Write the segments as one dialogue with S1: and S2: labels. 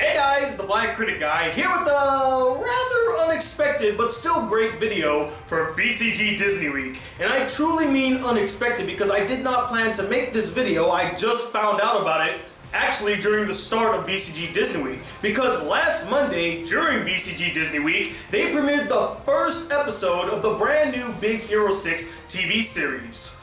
S1: Hey guys, the Black Critic Guy here with a rather unexpected but still great video for BCG Disney Week. And I truly mean unexpected because I did not plan to make this video. I just found out about it actually during the start of BCG Disney Week. Because last Monday during BCG Disney Week, they premiered the first episode of the brand new Big Hero 6 TV series.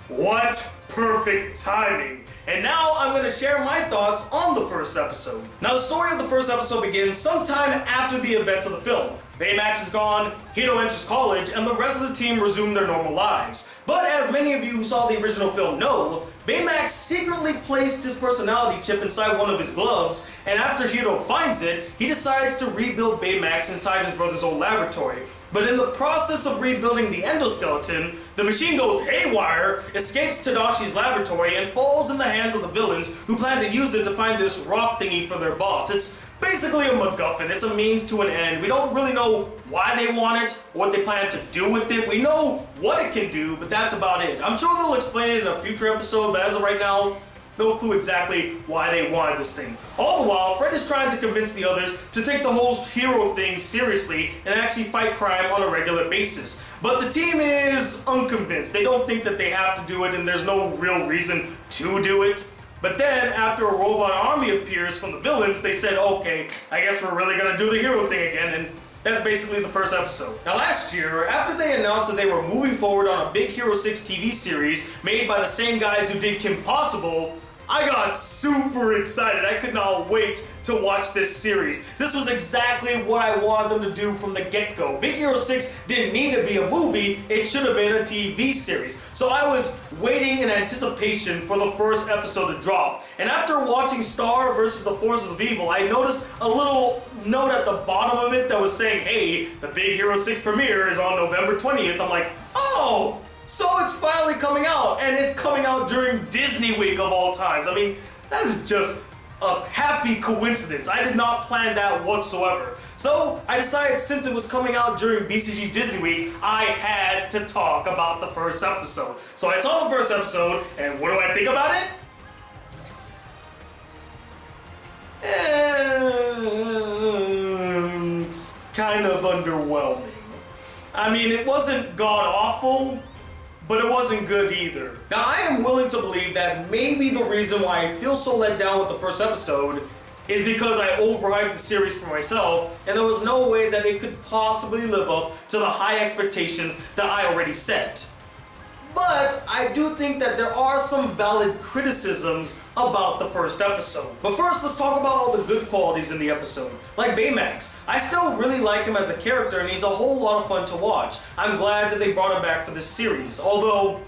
S1: What perfect timing! And now I'm going to share my thoughts on the first episode. Now the story of the first episode begins sometime after the events of the film. Baymax is gone, Hiro enters college, and the rest of the team resume their normal lives. But as many of you who saw the original film know, Baymax secretly placed his personality chip inside one of his gloves, and after Hiro finds it, he decides to rebuild Baymax inside his brother's old laboratory. But in the process of rebuilding the endoskeleton, the machine goes haywire, escapes Tadashi's laboratory, and falls in the hands of the villains who plan to use it to find this rock thingy for their boss. It's basically a MacGuffin. It's a means to an end. We don't really know why they want it, what they plan to do with it. We know what it can do, but that's about it. I'm sure they'll explain it in a future episode, but as of right now, no clue exactly why they wanted this thing. All the while, Fred is trying to convince the others to take the whole hero thing seriously and actually fight crime on a regular basis. But the team is unconvinced. They don't think that they have to do it and there's no real reason to do it. But then, after a robot army appears from the villains, they said, okay, I guess we're really gonna do the hero thing again, and that's basically the first episode. Now last year, after they announced that they were moving forward on a Big Hero 6 TV series made by the same guys who did Kim Possible, I got super excited. I could not wait to watch this series. This was exactly what I wanted them to do from the get-go. Big Hero 6 didn't need to be a movie, it should have been a TV series. So I was waiting in anticipation for the first episode to drop. And after watching Star vs. the Forces of Evil, I noticed a little note at the bottom of it that was saying, hey, the Big Hero 6 premiere is on November 20th. I'm like, oh! So it's finally coming out, and it's coming out during Disney Week of all times. I mean, that is just a happy coincidence. I did not plan that whatsoever. So I decided since it was coming out during BCG Disney Week, I had to talk about the first episode. So I saw the first episode, and what do I think about it? It's kind of underwhelming. I mean, it wasn't god-awful, but it wasn't good either. Now, I am willing to believe that maybe the reason why I feel so let down with the first episode is because I overhyped the series for myself, and there was no way that it could possibly live up to the high expectations that I already set. But I do think that there are some valid criticisms about the first episode. But first, let's talk about all the good qualities in the episode. Like Baymax. I still really like him as a character and he's a whole lot of fun to watch. I'm glad that they brought him back for this series, although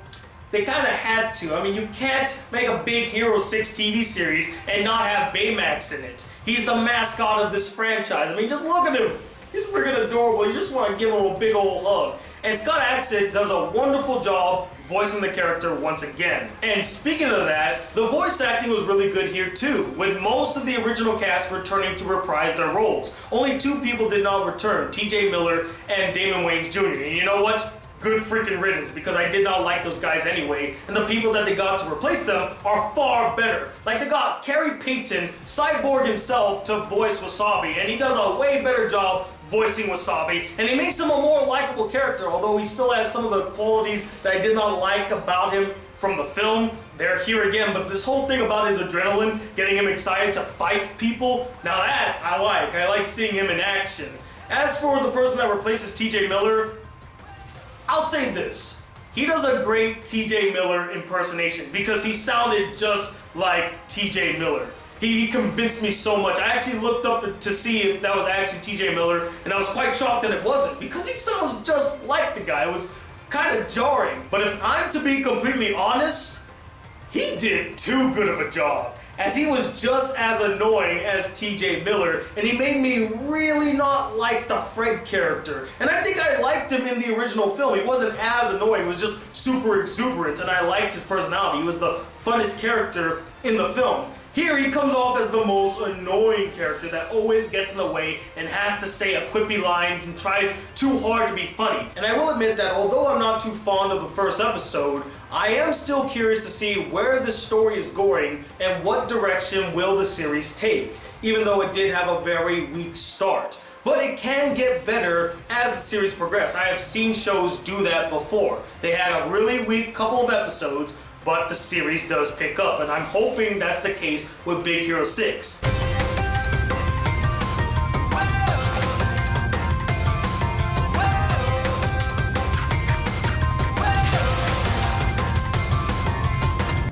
S1: they kind of had to. I mean, you can't make a Big Hero 6 TV series and not have Baymax in it. He's the mascot of this franchise. I mean, just look at him. He's freaking adorable. You just want to give him a big old hug. And Scott Adsit does a wonderful job voicing the character once again. And speaking of that, the voice acting was really good here too, with most of the original cast returning to reprise their roles. Only two people did not return, TJ Miller and Damon Wayans Jr. And you know what? Good freaking riddance, because I did not like those guys anyway, and the people that they got to replace them are far better. Like, they got Carrie Payton, Cyborg himself, to voice Wasabi, and he does a way better job voicing Wasabi, and he makes him a more likable character, although he still has some of the qualities that I did not like about him from the film. They're here again, but this whole thing about his adrenaline, getting him excited to fight people, now that I like. I like seeing him in action. As for the person that replaces TJ Miller, I'll say this. He does a great TJ Miller impersonation because he sounded just like TJ Miller. He convinced me so much. I actually looked up to see if that was actually TJ Miller, and I was quite shocked that it wasn't because he sounds just like the guy. It was kind of jarring. But if I'm to be completely honest, he did too good of a job, as he was just as annoying as TJ Miller, and he made me really not like the Fred character. And I think I liked him in the original film. He wasn't as annoying, he was just super exuberant, and I liked his personality. He was the funnest character in the film. Here he comes off as the most annoying character that always gets in the way and has to say a quippy line and tries too hard to be funny. And I will admit that although I'm not too fond of the first episode, I am still curious to see where the story is going and what direction will the series take. even though it did have a very weak start. But it can get better as the series progresses. I have seen shows do that before. They had a really weak couple of episodes, but the series does pick up, and I'm hoping that's the case with Big Hero 6.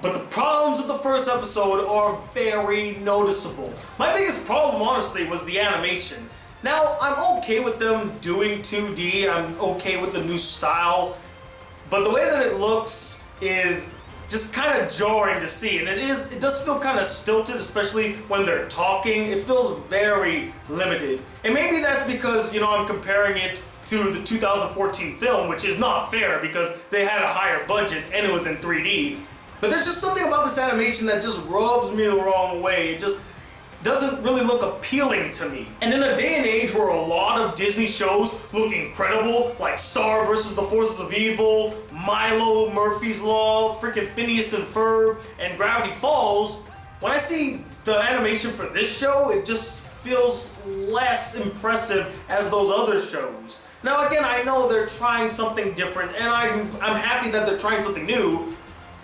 S1: But the problems with the first episode are very noticeable. My biggest problem, honestly, was the animation. Now, I'm okay with them doing 2D, I'm okay with the new style, but the way that it looks is just kind of jarring to see, and it does feel kind of stilted, especially when they're talking. It feels very limited. And maybe that's because, you know, I'm comparing it to the 2014 film, which is not fair because they had a higher budget and it was in 3D. But there's just something about this animation that just rubs me the wrong way. It just doesn't really look appealing to me. And in a day and age where a lot of Disney shows look incredible, like Star vs. the Forces of Evil, Milo, Murphy's Law, freaking Phineas and Ferb, and Gravity Falls, when I see the animation for this show, it just feels less impressive as those other shows. Now again, I know they're trying something different, and I'm happy that they're trying something new,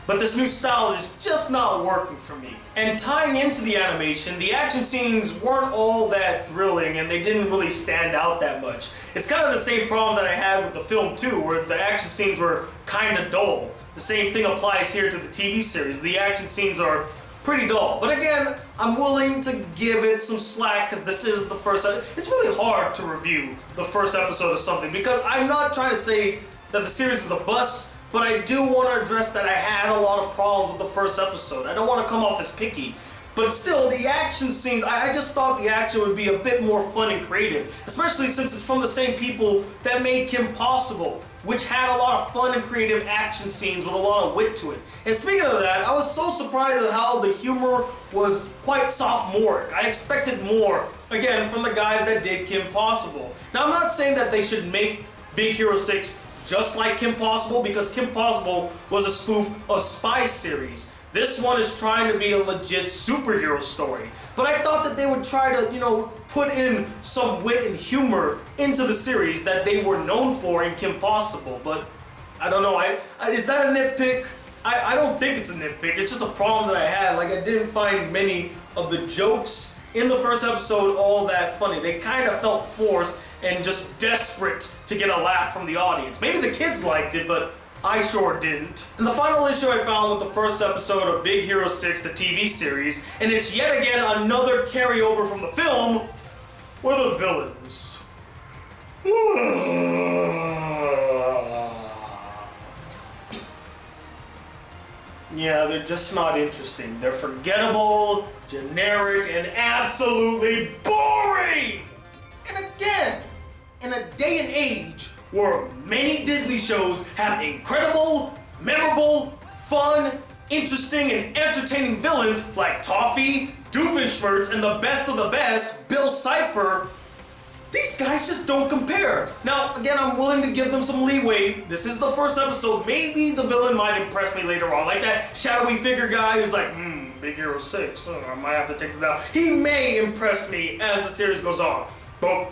S1: but this new style is just not working for me. And tying into the animation, the action scenes weren't all that thrilling and they didn't really stand out that much. It's kind of the same problem that I had with the film too, where the action scenes were kind of dull. The same thing applies here to the TV series. The action scenes are pretty dull. But again, I'm willing to give it some slack because this is the first. It's really hard to review the first episode of something because I'm not trying to say that the series is a bust, but I do want to address that I had a lot of problems with the first episode. I don't want to come off as picky. But still, the action scenes, I just thought the action would be a bit more fun and creative. Especially since it's from the same people that made Kim Possible, which had a lot of fun and creative action scenes with a lot of wit to it. And speaking of that, I was so surprised at how the humor was quite sophomoric. I expected more, again, from the guys that did Kim Possible. Now, I'm not saying that they should make Big Hero 6 just like Kim Possible, because Kim Possible was a spoof of spy series. This one is trying to be a legit superhero story. But I thought that they would try to, you know, put in some wit and humor into the series that they were known for in Kim Possible. But I don't know, is that a nitpick? I don't think it's a nitpick. It's just a problem that I had. Like, I didn't find many of the jokes in the first episode all that funny. They kind of felt forced and just desperate to get a laugh from the audience. Maybe the kids liked it, but I sure didn't. And the final issue I found with the first episode of Big Hero 6, the TV series, and it's yet again another carryover from the film, were the villains. Yeah, they're just not interesting. They're forgettable, generic, and absolutely boring! And again, in a day and age where many Disney shows have incredible, memorable, fun, interesting, and entertaining villains like Toffee, Doofenshmirtz, and the best of the best, Bill Cipher, these guys just don't compare. Now, again, I'm willing to give them some leeway. This is the first episode. Maybe the villain might impress me later on. Like that shadowy figure guy who's like, Big Hero 6, I might have to take it out. He may impress me as the series goes on. But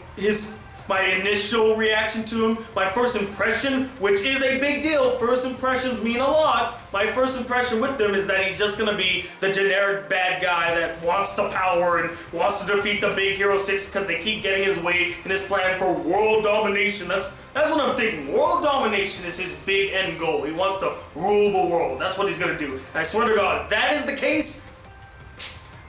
S1: my initial reaction to him, my first impression, which is a big deal, first impressions mean a lot. My first impression with them is that he's just gonna be the generic bad guy that wants the power and wants to defeat the Big Hero 6 because they keep getting his way in his plan for world domination. That's what I'm thinking. World domination is his big end goal. He wants to rule the world. That's what he's gonna do. And I swear to God, if that is the case,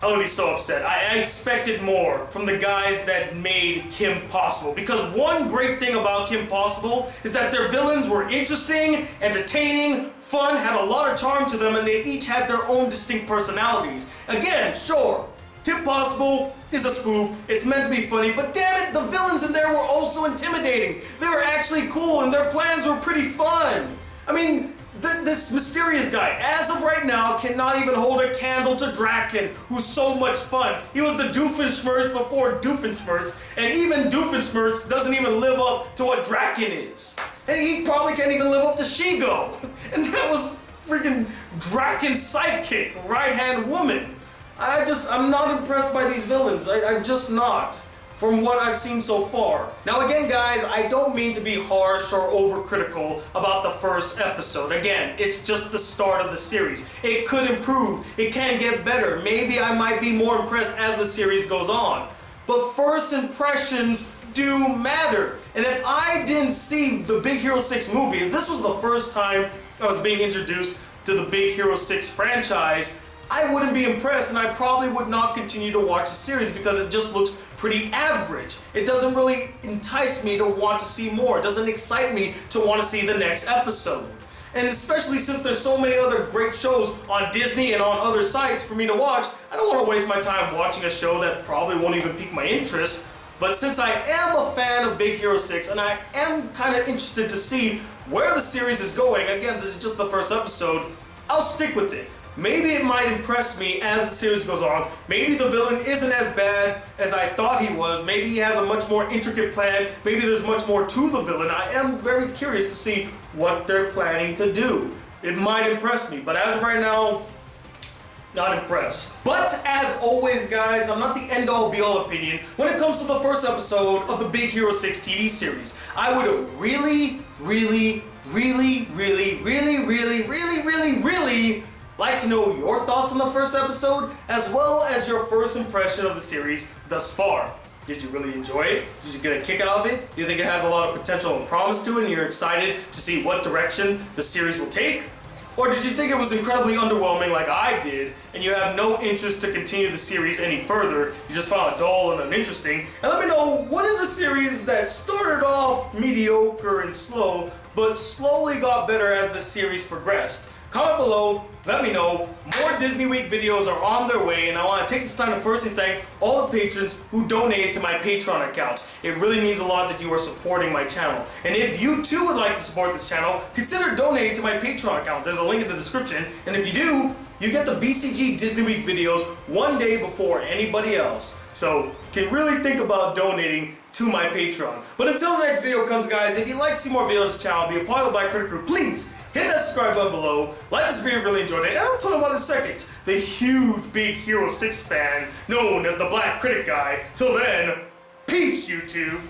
S1: I would be so upset. I expected more from the guys that made Kim Possible, because one great thing about Kim Possible is that their villains were interesting, entertaining, fun, had a lot of charm to them, and they each had their own distinct personalities. Again, sure, Kim Possible is a spoof, it's meant to be funny, but damn it, the villains in there were also intimidating. They were actually cool, and their plans were pretty fun. I mean, this mysterious guy, as of right now, cannot even hold a candle to Draken, who's so much fun. He was the Doofenshmirtz before Doofenshmirtz, and even Doofenshmirtz doesn't even live up to what Draken is. And he probably can't even live up to Shigo. And that was freaking Draken's sidekick, right-hand woman. I'm not impressed by these villains. I'm just not, from what I've seen so far. Now again guys, I don't mean to be harsh or overcritical about the first episode. Again, it's just the start of the series. It could improve, it can get better. Maybe I might be more impressed as the series goes on. But first impressions do matter. And if I didn't see the Big Hero 6 movie, if this was the first time I was being introduced to the Big Hero 6 franchise, I wouldn't be impressed, and I probably would not continue to watch the series because it just looks pretty average. It doesn't really entice me to want to see more. It doesn't excite me to want to see the next episode. And especially since there's so many other great shows on Disney and on other sites for me to watch, I don't want to waste my time watching a show that probably won't even pique my interest. But since I am a fan of Big Hero 6 and I am kind of interested to see where the series is going, again, this is just the first episode, I'll stick with it. Maybe it might impress me as the series goes on. Maybe the villain isn't as bad as I thought he was. Maybe he has a much more intricate plan. Maybe there's much more to the villain. I am very curious to see what they're planning to do. It might impress me, but as of right now, not impressed. But as always guys, I'm not the end-all be-all opinion when it comes to the first episode of the Big Hero 6 TV series. I would really like to know your thoughts on the first episode, as well as your first impression of the series thus far. Did you really enjoy it? Did you get a kick out of it? Do you think it has a lot of potential and promise to it and you're excited to see what direction the series will take? Or did you think it was incredibly underwhelming like I did, and you have no interest to continue the series any further? You just found it dull and uninteresting? And let me know, what is a series that started off mediocre and slow, but slowly got better as the series progressed? Comment below, let me know. More Disney Week videos are on their way, and I want to take this time to personally thank all the patrons who donated to my Patreon account. It really means a lot that you are supporting my channel. And if you too would like to support this channel, consider donating to my Patreon account. There's a link in the description, and if you do, you get the BCG Disney Week videos one day before anybody else. So you can really think about donating to my Patreon. But until the next video comes guys, if you'd like to see more videos on the channel, be a part of the Black Critic Crew, please hit that subscribe button below, like this video if you really enjoyed it, and I'll tell you about in a second, the huge Big Hero 6 fan known as the Black Critic Guy. Till then, peace YouTube!